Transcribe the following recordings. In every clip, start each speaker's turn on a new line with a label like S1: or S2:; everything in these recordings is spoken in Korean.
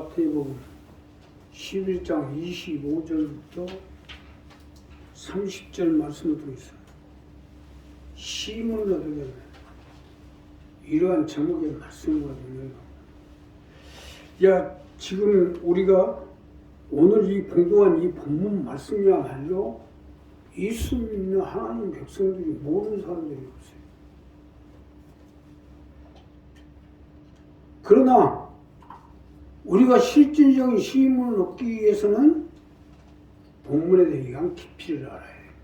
S1: 마태복음 11장 25절부터 30절 말씀을 통해서 힘을 얻으려면 이러한 제목의 말씀을 얻으면 지금 우리가 오늘 이 공부한 이 본문 말씀이야말로 예수 믿는 하나님 백성들이 모르는 사람들이 없어요. 그러나 우리가 실질적인 힘을 얻기 위해서는 본문에 대한 깊이를 알아야 됩니다.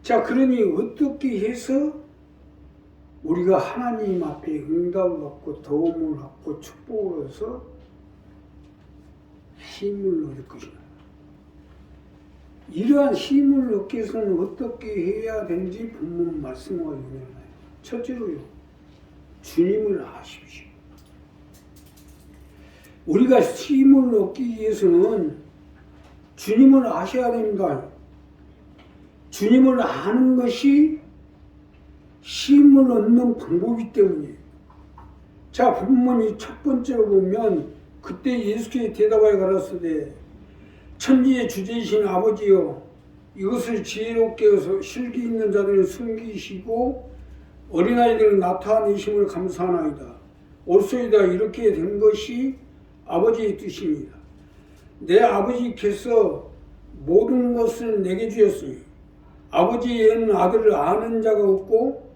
S1: 자, 그러니 어떻게 해서 우리가 하나님 앞에 응답을 받고 도움을 받고 축복을 얻어서 힘을 얻을 것인가? 이러한 힘을 얻기 위해서는 어떻게 해야 되는지 본문 말씀과 연결해요. 첫째로요, 주님을 아십시오. 우리가 힘을 얻기 위해서는 주님을 아셔야 됩니다. 주님을 아는 것이 힘을 얻는 방법이기 때문이에요. 자, 본문이 첫 번째로 보면 그때 예수께서 대답하여 가라사대 천지의 주제이신 아버지여, 이것을 지혜롭게 해서 실기 있는 자들을 숨기시고 어린아이들을 나타내심을 감사하나이다. 옳소이다. 이렇게 된 것이 아버지의 뜻입니다. 내 아버지께서 모든 것을 내게 주셨으니 아버지에는 아들을 아는 자가 없고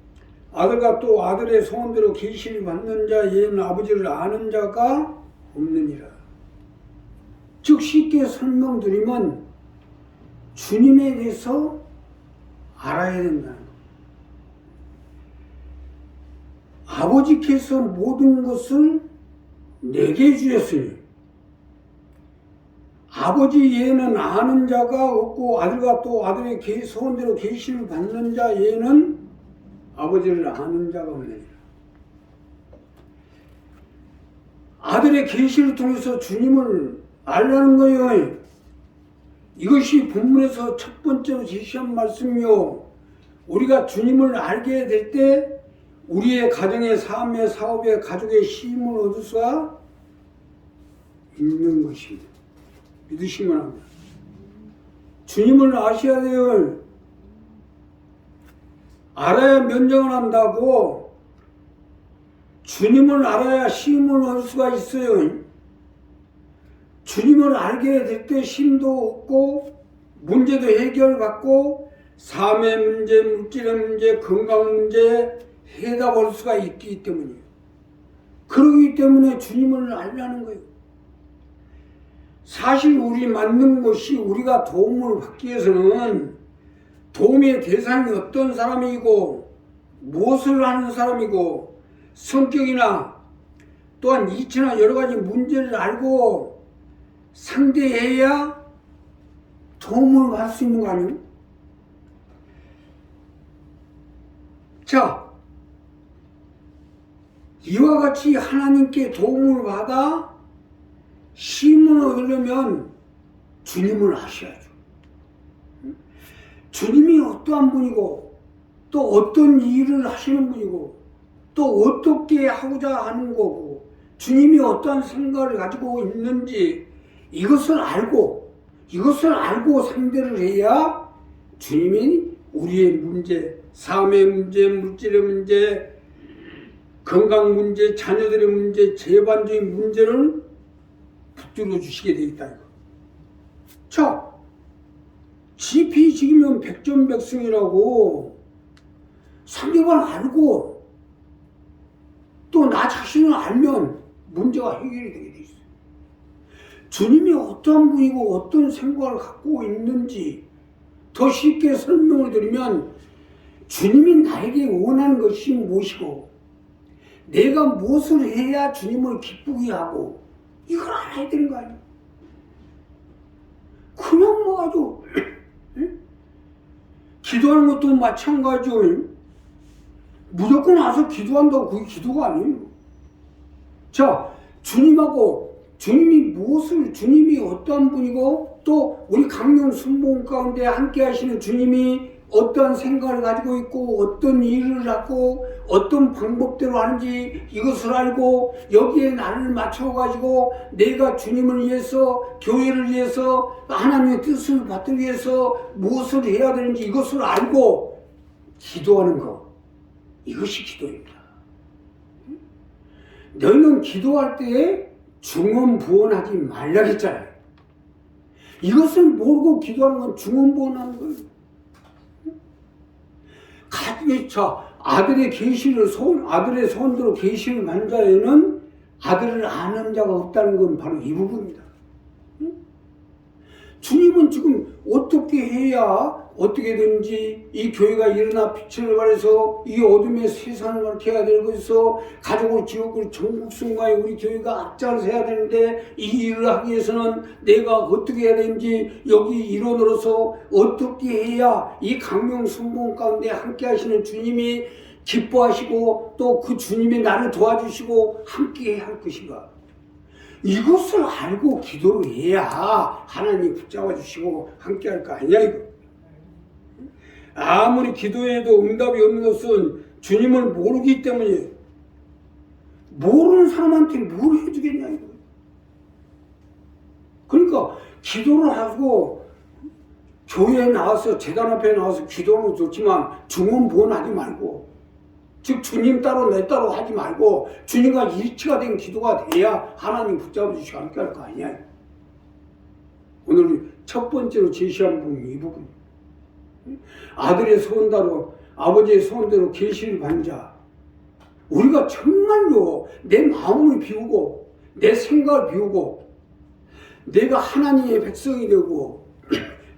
S1: 아들과 또 아들의 소원대로 계시를 받는 자에는 아버지를 아는 자가 없느니라. 즉 쉽게 설명드리면 주님에 대해서 알아야 된다는 것. 아버지께서 모든 것을 내게 주셨으니 아버지 외에는 아는 자가 없고 아들과 또 아들의 소원대로 계시를 받는 자 외에는 아버지를 아는 자가 없느니라. 아들의 계시를 통해서 주님을 알라는 거예요. 이것이 본문에서 첫 번째로 제시한 말씀이요. 우리가 주님을 알게 될 때 우리의 가정의 삶의 사업의 가족의 힘을 얻을 수가 있는 것입니다. 믿으시면 합니다. 주님을 아셔야 돼요. 알아야 면정을 한다고 주님을 알아야 힘을 얻을 수가 있어요. 주님을 알게 될 때 힘도 얻고 문제도 해결받고 삶의 문제, 물질의 문제, 건강 문제 해답할 수가 있기 때문이에요. 그러기 때문에 주님을 알라는 거예요. 사실 우리 맞는 것이 우리가 도움을 받기 위해서는 도움의 대상이 어떤 사람이고 무엇을 하는 사람이고 성격이나 또한 이치나 여러 가지 문제를 알고 상대해야 도움을 받을 수 있는 거 아니에요? 자, 이와 같이 하나님께 도움을 받아 힘을 얻으려면 주님을 아셔야죠. 주님이 어떠한 분이고 또 어떤 일을 하시는 분이고 또 어떻게 하고자 하는 거고 주님이 어떠한 생각을 가지고 있는지 이것을 알고 상대를 해야 주님이 우리의 문제, 삶의 문제, 물질의 문제, 건강 문제, 자녀들의 문제, 재반적인 문제를 붙들어 주시게 되겠다. 자, 지피지기면 백전백승이라고 상대방을 알고 또 나 자신을 알면 문제가 해결이 되게 돼 있어요. 주님이 어떠한 분이고 어떤 생각을 갖고 있는지 더 쉽게 설명을 드리면 주님이 나에게 원하는 것이 무엇이고 내가 무엇을 해야 주님을 기쁘게 하고 이걸 알아야 되는 거 아니에요. 그냥 뭐 아주 기도하는 것도 마찬가지요. 무조건 와서 기도한다고 그게 기도가 아니에요. 자, 주님하고 주님이 어떠한 분이고 또 우리 강령 순복음 가운데 함께 하시는 주님이 어떠한 생각을 가지고 있고 어떤 일을 하고 어떤 방법대로 하는지 이것을 알고 여기에 나를 맞춰가지고 내가 주님을 위해서 교회를 위해서 하나님의 뜻을 받기 위해서 무엇을 해야 되는지 이것을 알고 기도하는 것, 이것이 기도입니다. 너희는 기도할 때에 중언부언하지 말라 했잖아요. 이것을 모르고 기도하는 건 중언부언하는 거예요. 아들의 계시를 아들의 손으로 계시를 받는 자에는 아들을 아는 자가 없다는 건 바로 이 부분입니다. 주님은 지금 어떻게 해야 어떻게든지 이 교회가 일어나 빛을 발해서 이 어둠의 세상을 밝게 해야 되는 것에서 가족을 지옥을 전국 순간에 우리 교회가 앞장을 서야 되는데 이 일을 하기 위해서는 내가 어떻게 해야 되는지 여기 일원으로서 어떻게 해야 이 강명 순봉 가운데 함께 하시는 주님이 기뻐하시고 또 그 주님이 나를 도와주시고 함께 할 것인가, 이것을 알고 기도를 해야 하나님이 붙잡아 주시고 함께 할 거 아니야 이거. 아무리 기도해도 응답이 없는 것은 주님을 모르기 때문이에요. 모르는 사람한테 뭘 해주겠냐 이거. 그러니까 기도를 하고 교회에 나와서 재단 앞에 나와서 기도는 좋지만 중언부언하지 말고, 즉 주님 따로 내 따로 하지 말고 주님과 일치가 된 기도가 돼야 하나님 붙잡아 주시고 함께 할 거 아니야. 오늘 첫 번째로 제시한 부분이 이 부분. 아들의 소원대로 아버지의 소원대로 계시를 받는 자, 우리가 정말로 내 마음을 비우고 내 생각을 비우고 내가 하나님의 백성이 되고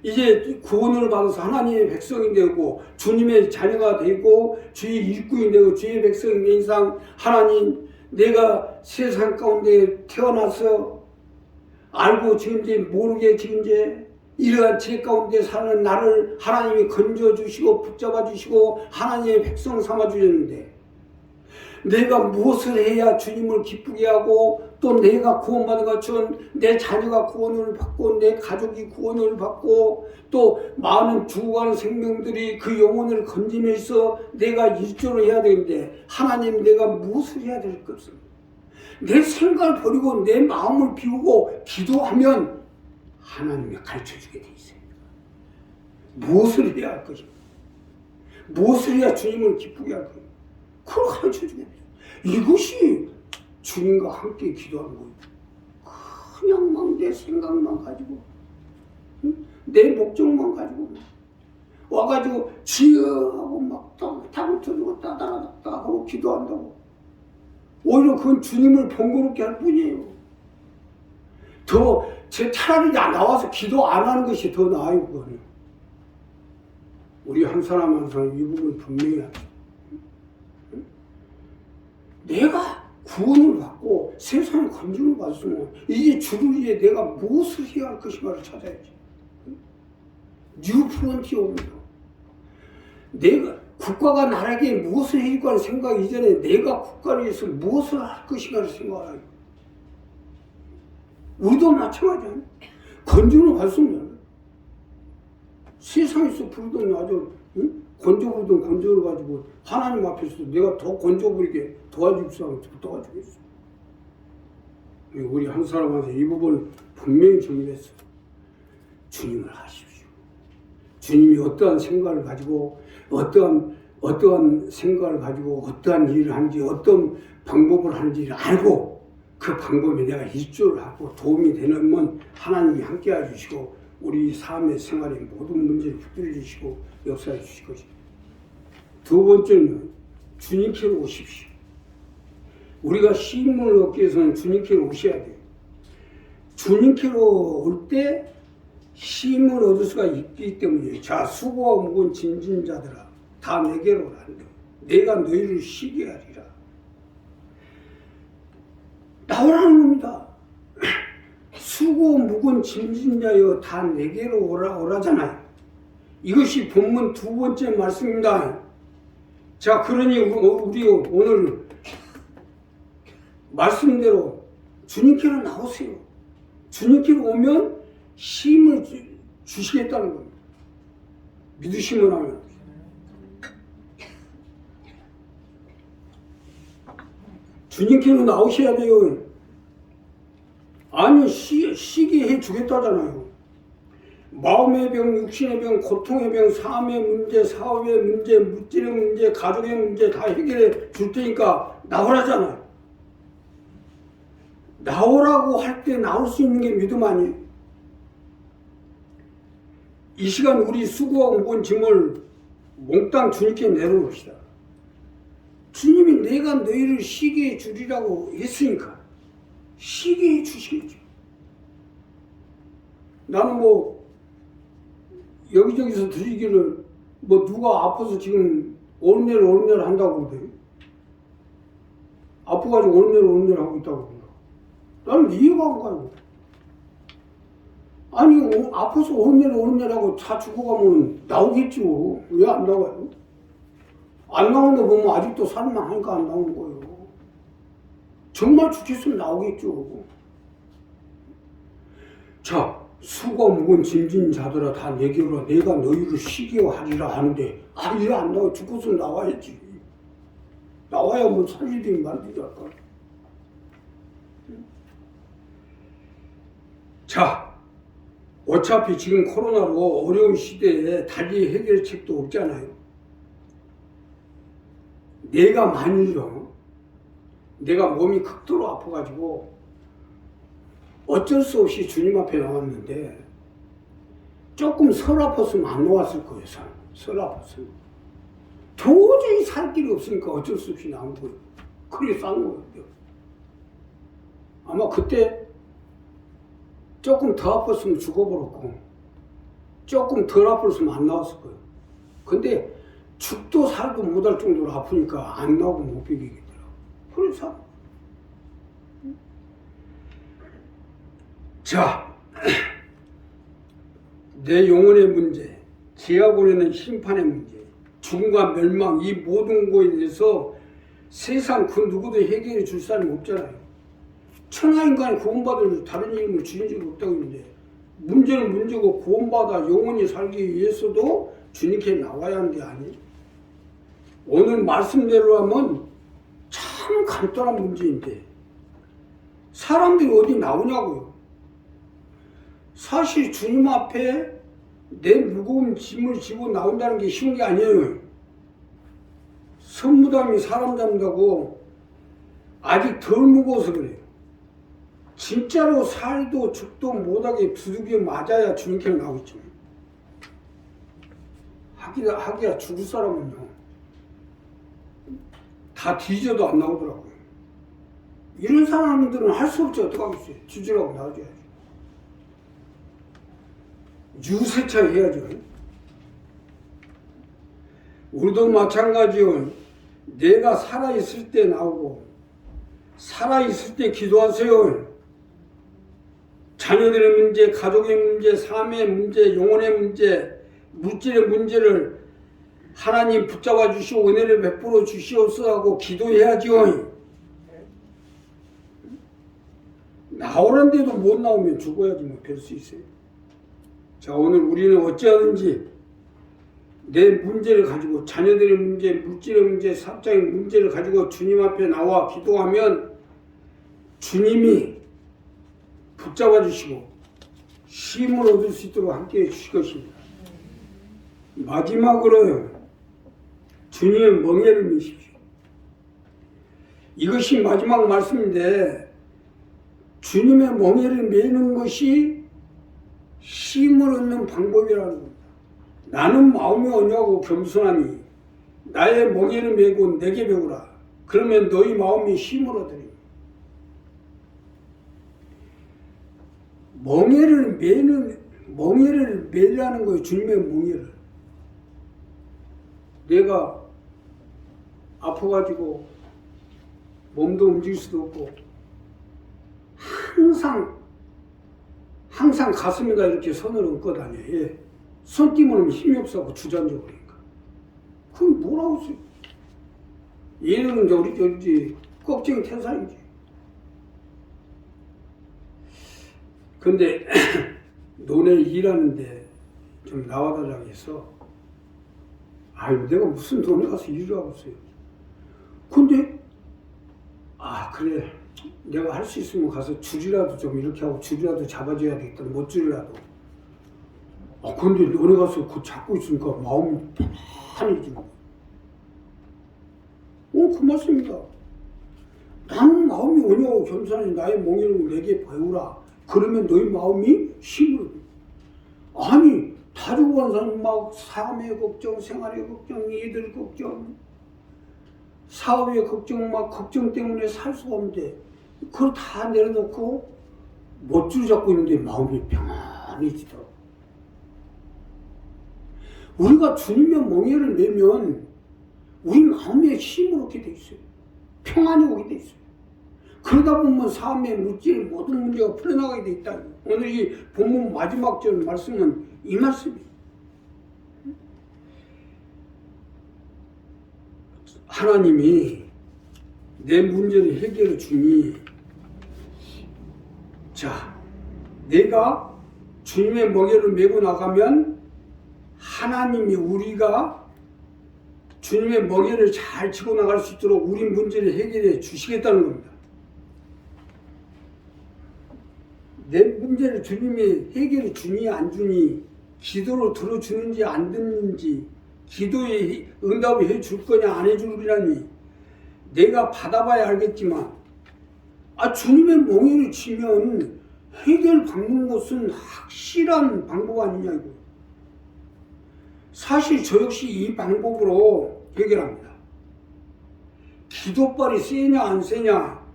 S1: 이제 구원을 받아서 하나님의 백성이 되고 주님의 자녀가 되고 주의 일꾼이 되고 주의 백성이 된 이상 하나님, 내가 세상 가운데 태어나서 알고 지금지 모르게 지금지 이러한 죄 가운데 사는 나를 하나님이 건져주시고 붙잡아주시고 하나님의 백성 삼아주셨는데 내가 무엇을 해야 주님을 기쁘게 하고 또 내가 구원받은 것처럼 내 자녀가 구원을 받고 내 가족이 구원을 받고 또 많은 죽어가는 생명들이 그 영혼을 건지면서 내가 일조를 해야 되는데 하나님, 내가 무엇을 해야 될 것입니다. 내 생각을 버리고 내 마음을 비우고 기도하면 하나님이 가르쳐주게 돼 있어요. 무엇을 해야 할 것인가, 무엇을 해야 주님을 기쁘게 할 것인가, 그걸 가르쳐주게 돼 있어요. 이것이 주님과 함께 기도하는 거예요. 그냥 막 내 생각만 가지고 내 목적만 가지고 와가지고 지어하고 막 타고 쳐주고 따다라닥다 하고 기도한다고, 오히려 그건 주님을 번거롭게 할 뿐이에요. 차라리 나와서 기도 안 하는 것이 더 나아요. 그거는 우리 한 사람 한 사람 이 부분 분명히 하죠. 내가 구원을 받고 세상의 건짐을 받았으면 이제 주를 위해 내가 무엇을 해야 할 것인가를 찾아야지. 뉴 프론티어입니다. 내가 국가가 나에게 무엇을 해줄까 하는 생각 이전에 내가 국가를 위해서 무엇을 할 것인가를 생각하라. 우리도 마찬가지야. 건짐을 받았으면 세상에서 부르던 아주 건져 부르던 건조를 가지고 하나님 앞에서 내가 더 건져 부리게 도와줄 사람을 도와주겠어. 우리 한 사람한테 이 부분을 분명히 정리했어. 주님을 하십시오. 주님이 어떠한 생각을 가지고 어떠한 생각을 가지고 어떠한 일을 하는지 어떤 방법을 하는지를 알고 그 방법에 내가 일조를 하고 도움이 되면 하나님이 함께 해주시고 우리 삶의 생활의 모든 문제를 붙들어 주시고 역사해 주실 것입니다. 두 번째는 주님께로 오십시오. 우리가 쉼을 얻기 위해서는 주님께로 오셔야 돼요. 주님께로 올 때 쉼을 얻을 수가 있기 때문이에요. 자, 수고하고 무거운 짐진 자들아 다 내게로 오라. 내가 너희를 쉬게 하리라. 나오라는 겁니다. 수고 무거운 짐진 자여 다 내게로 오라잖아요. 이것이 본문 두 번째 말씀입니다. 자, 그러니 우리 오늘 말씀대로 주님께로 나오세요. 주님께로 오면 쉼을 주시겠다는 겁니다. 믿으시면 하면. 주님께로 나오셔야 돼요. 아니 쉬게 해주겠다잖아요. 마음의 병, 육신의 병, 고통의 병, 삶의 문제, 사업의 문제, 물질의 문제, 가족의 문제 다 해결해 줄 테니까 나오라잖아요. 나오라고 할 때 나올 수 있는 게 믿음 아니에요? 이 시간 우리 수고하고 무거운 짐을 몽땅 주님께 내려놓읍시다. 주님이 내가 너희를 쉬게 해주리라고 했으니까 쉬게 해주시겠죠. 나는 뭐 여기저기서 들리기를 뭐 누가 아파서 지금 오른내를 한다고 그러대요. 아파가지고 오른내를 하고 있다고 그런다. 나는 이해가 안 가요. 아니 아파서 오른내를 하고 다 죽어가면 나오겠죠. 왜 안 나와요? 안 나오는 거 보면 아직도 살만 하니까 안 나오는 거예요. 정말 죽겠으면 나오겠죠. 자, 수고 무거운 짐진 자들아 다 내게로 내가 너희를 쉬게 하리라 하는데 왜 안 나와? 죽고서 나와야지. 나와야 뭐 살리든 말든 할까. 자, 어차피 지금 코로나로 어려운 시대에 달리 해결책도 없잖아요. 내가 만일요, 내가 몸이 극도로 아파가지고 어쩔 수 없이 주님 앞에 나왔는데 조금 설 아팠으면 안 나왔을 거예요. 설 아팠으면 도저히 살 길이 없으니까 어쩔 수 없이 나온 거예요. 그게 싼 거예요. 아마 그때 조금 더 아팠으면 죽어버렸고 조금 덜 아팠으면 안 나왔을 거예요. 근데 죽도 살도 못할 정도로 아프니까 안 나오고 못 비기겠더라고. 그래서 자, 내 영혼의 문제, 지하 보내는 심판의 문제, 죽음과 멸망, 이 모든 거에 대해서 세상 그 누구도 해결해 줄 사람이 없잖아요. 천하인간이 구원받을 다른 이름을 주인 적이 없다고 했는데 문제는 문제고 구원받아 영원히 살기 위해서도 주님께 나와야 하는 게 아니에요. 오늘 말씀대로 하면 참 간단한 문제인데 사람들이 어디 나오냐고요. 사실 주님 앞에 내 무거운 짐을 지고 나온다는 게 쉬운 게 아니에요. 선무담이 사람 잡는다고 아직 덜 무거워서 그래요. 진짜로 살도 죽도 못하게 두들겨 맞아야 주님께 나오겠죠. 하기야 죽을 사람은요 다 뒤져도 안 나오더라고요. 이런 사람들은 할 수 없지. 어떡하겠어요. 뒤지라고 나와줘야죠. 유세차 해야죠. 우리도 마찬가지요. 내가 살아있을 때 나오고 살아있을 때 기도하세요. 자녀들의 문제, 가족의 문제, 삶의 문제, 영혼의 문제, 물질의 문제를 하나님 붙잡아 주시고 은혜를 베풀어 주시옵소서 하고 기도해야죠. 나오란데도 못 나오면 죽어야지 뭐 별 수 있어요. 자, 오늘 우리는 어찌하든지 내 문제를 가지고 자녀들의 문제, 물질의 문제, 사업장의 문제를 가지고 주님 앞에 나와 기도하면 주님이 붙잡아 주시고 쉼을 얻을 수 있도록 함께해 주실 것입니다. 마지막으로요. 주님의 멍에를 메십시오. 이것이 마지막 말씀인데 주님의 멍에를 메는 것이 쉼을 얻는 방법이라는 겁니다. 나는 마음이 언약하고 겸손하니 나의 멍에를 메고 내게 배우라. 그러면 너희 마음이 쉼을 얻으리. 멍에를 메라는 거예요. 주님의 멍에를. 내가 아파가지고 몸도 움직일 수도 없고 항상 가슴에다 이렇게 손을 얹고 다녀. 예. 손 띄면 힘이 없어서 주저앉아 버리니까. 그럼 뭐라고 써요? 얘는 이제 우리 껍질 태산이지. 근데 논에 일하는데 좀 나와달라고 해서 아유, 내가 무슨 돈에 가서 일을 하고 있어요. 근데, 그래. 내가 할 수 있으면 가서 줄이라도 좀 이렇게 하고 줄이라도 잡아줘야 되겠다. 못 줄이라도. 근데 너네 가서 그거 잡고 있으니까 마음이 편해지는 거야. 그 말씀입니다. 나는 마음이 온유하고 겸손하니 나의 몽에를 내게 배우라. 그러면 너희 마음이 힘으로 돼. 아니, 다 죽어가는 사람 막 삶의 걱정, 생활의 걱정, 애들 걱정, 사업의 걱정, 막 걱정 때문에 살 수가 없는데 그걸 다 내려놓고 못줄 잡고 있는데 마음이 평안해지더라고. 우리가 주님의 멍에를 내면 우리 마음에 힘을 얻게 돼 있어요. 평안이 오게 돼 있어요. 그러다 보면 삶의 물질 모든 문제가 풀려나가게 돼 있다. 오늘 이 본문 마지막 절 말씀은 이 말씀이에요. 하나님이 내 문제를 해결해 주니, 자, 내가 주님의 멍에를 메고 나가면 하나님이 우리가 주님의 멍에를 잘 지고 나갈 수 있도록 우리 문제를 해결해 주시겠다는 겁니다. 내 문제를 주님이 해결해 주니 안 주니, 기도를 들어주는지 안 듣는지, 기도에 응답을 해줄 거냐 안 해줄 거냐니 내가 받아봐야 알겠지만, 주님의 멍에를 치면 해결 받는 것은 확실한 방법 아니냐 이거. 사실 저 역시 이 방법으로 해결합니다. 기도빨이 세냐 안 세냐,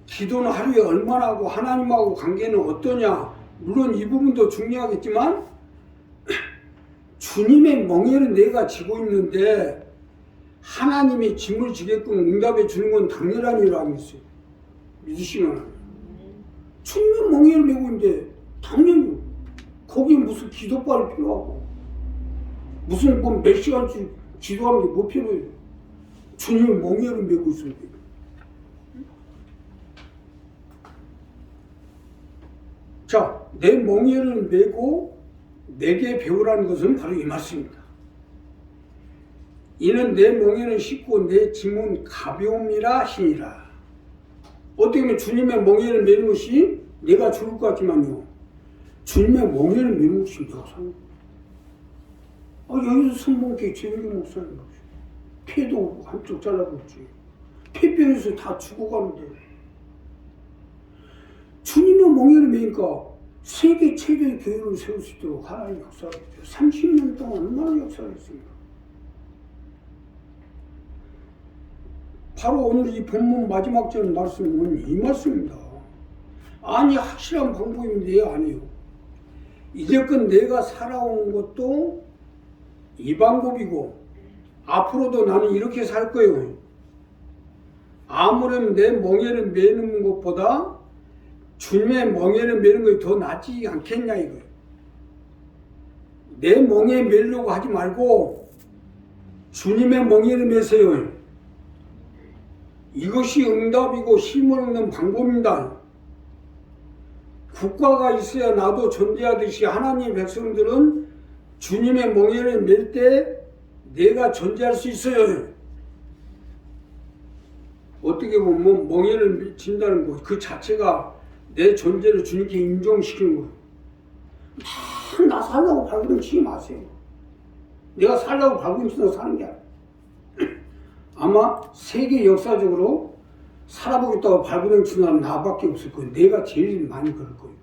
S1: 기도는 하루에 얼마나 하고 하나님하고 관계는 어떠냐, 물론 이 부분도 중요하겠지만 주님의 멍에를 내가 지고 있는데 하나님이 짐을 지게끔 응답해 주는 건 당연한 일 아니겠어요? 믿으시면 주님의 멍에를 메고 있는데 당연히 거기에 무슨 기도빨이 필요하고 무슨 몇 시간씩 기도하는 게 뭐 필요해요? 주님의 멍에를 메고 있으면 돼요. 자, 내 멍에를 메고 내게 배우라는 것은 바로 이 말씀입니다. 이는 내 멍에는 쉽고 내 짐은 가벼움이라 하시니라. 어떻게 보면 주님의 멍에를 메는 것이 내가 죽을 것 같지만요, 주님의 멍에를 메는 것이 내가 사는 거예요. 여기서 성봉계 최백일 목사님 폐도 한쪽 잘라버렸지. 폐병에서 다 죽어가는데 주님의 멍에를 메니까 세계 최대의 교회를 세울 수 있도록 하나님 역사를 했죠. 30년 동안 얼마나 역사를 했습니까? 바로 오늘 이 본문 마지막 절 말씀은 이 말씀입니다. 아니, 확실한 방법인데 안 해요. 이제껏 내가 살아온 것도 이 방법이고 앞으로도 나는 이렇게 살 거예요. 아무렴 내 멍에를 메는 것보다 주님의 멍에를 메는 것이 더 낫지 않겠냐 이거예요. 내 멍에 메려고 하지 말고 주님의 멍에를 메세요. 이것이 응답이고 힘을 얻는 방법입니다. 국가가 있어야 나도 존재하듯이 하나님의 백성들은 주님의 멍에를 맬 때 내가 존재할 수 있어요. 어떻게 보면 멍에를 진다는 것 그 자체가 내 존재를 주님께 인정시키는 거예요. 나 살라고 발버둥 치지 마세요. 내가 살라고 발버둥 치고 사는 게 아니에요. 아마 세계 역사적으로 살아보겠다고 발버둥 치는 사람 나밖에 없을 거예요. 내가 제일 많이 그럴 거예요.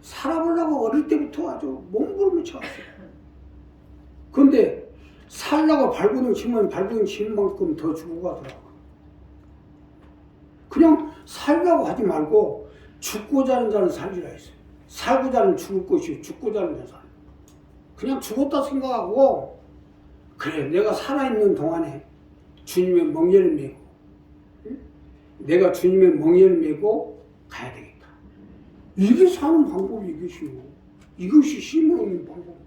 S1: 살아보려고 어릴 때부터 아주 몸부림을 쳐왔어요. 그런데 살라고 발버둥 치면 발버둥 치는 만큼 더 죽어가더라고요. 그냥 살라고 하지 말고 죽고자 하는 자는 살리라 했어요. 살고자 하는 죽을 것이요 죽고자 하는 자는 살리라. 그냥 죽었다 생각하고, 그래 내가 살아있는 동안에 주님의 멍에를 메고, 내가 주님의 멍에를 메고 가야 되겠다. 이게 사는 방법이 이것이요. 이것이 힘을 얻는 방법.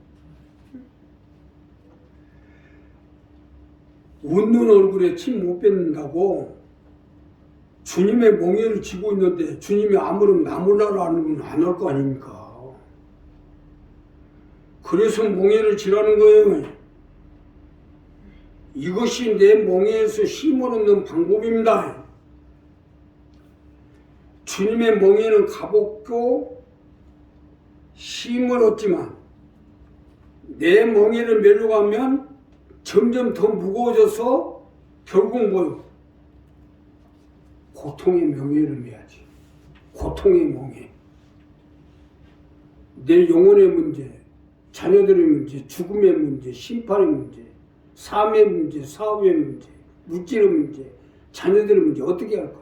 S1: 웃는 얼굴에 침 못 뱉는다고 주님의 멍에를 쥐고 있는데 주님이 아무런 나 몰라라 하는 건 안 할 거 아닙니까? 그래서 멍에를 쥐라는 거예요. 이것이 내 멍에에서 힘을 얻는 방법입니다. 주님의 멍에는 가볍고 힘을 얻지만 내 멍에를 메러 가면 점점 더 무거워져서 결국 뭐요? 고통의 멍에를 메야지. 고통의 멍에. 내 영혼의 문제, 자녀들의 문제, 죽음의 문제, 심판의 문제, 삶의 문제, 사업의 문제, 물질의 문제, 자녀들의 문제 어떻게 할 거야?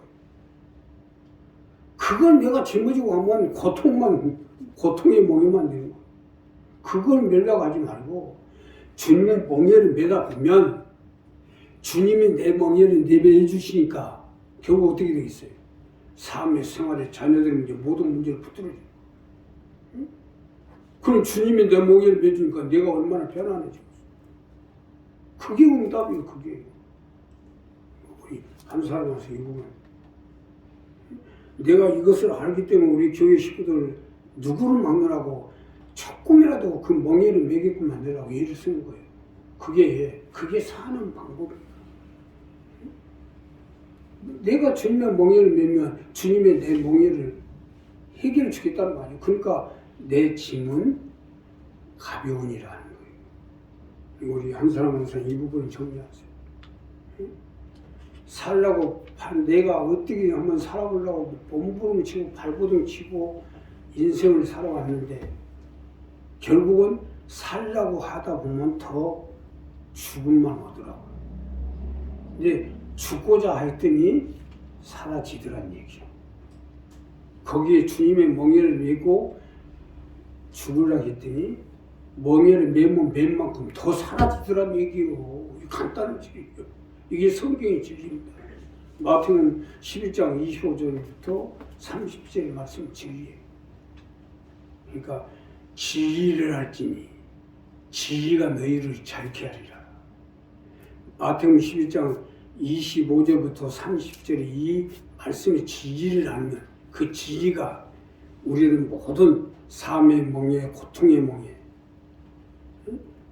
S1: 그걸 내가 짊어지고 가면 고통의 멍에만 되는 거야. 그걸 메려고 하지 말고 주님의 멍에를 메다 보면 주님이 내 멍에를 내배해 주시니까 결국 어떻게 되겠어요? 삶의 생활의 자녀들의 문제, 모든 문제를 붙들어줘. 응? 그럼 주님이 내 멍에를 매주니까 내가 얼마나 편안해지겠어. 그게 응답이에요, 그게. 우리 한 사람 와서 이보면 내가 이것을 알기 때문에 우리 교회 식구들 누구를 막론하고 조금이라도 그 멍에를 매게끔 만들라고 예를 쓰는 거예요. 그게 사는 방법이에요. 내가 주님의 멍에를 매면 주님의 내 멍에를 해결해 주겠다는 거 아니에요. 그러니까 내 짐은 가벼우니라는 거예요. 우리 한 사람 한 사람 이 부분을 정리하세요. 살라고 내가 어떻게 한번 살아보려고 몸부림 치고 발버둥 치고 인생을 살아왔는데 결국은 살라고 하다 보면 더 죽음만 오더라고요. 근데 죽고자 했더니 사라지더란 얘기죠. 거기에 주님의 멍에를 메고 죽으려고 했더니 멍에를 메면 맨 만큼 더 사라지더란 얘기요. 간단한 얘기예요. 이게 성경의 진리입니다. 마태는 11장 25절부터 30절의 말씀 진리예요. 그러니까 지리를 할지니 지리가 너희를 자유케 하리라. 마태복음 11장 25절부터 30절에 이 말씀의 지리를 알면 그 지리가 우리는 모든 삶의 멍에, 고통의 멍에,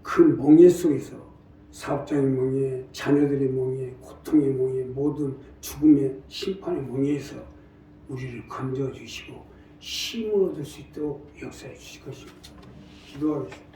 S1: 그 멍에 속에서 사업장의 멍에, 자녀들의 멍에, 고통의 멍에, 모든 죽음의 심판의 멍에에서 우리를 건져주시고 힘을 얻을 수 있도록 역사해 주실 것입니다. 기도하겠습니다.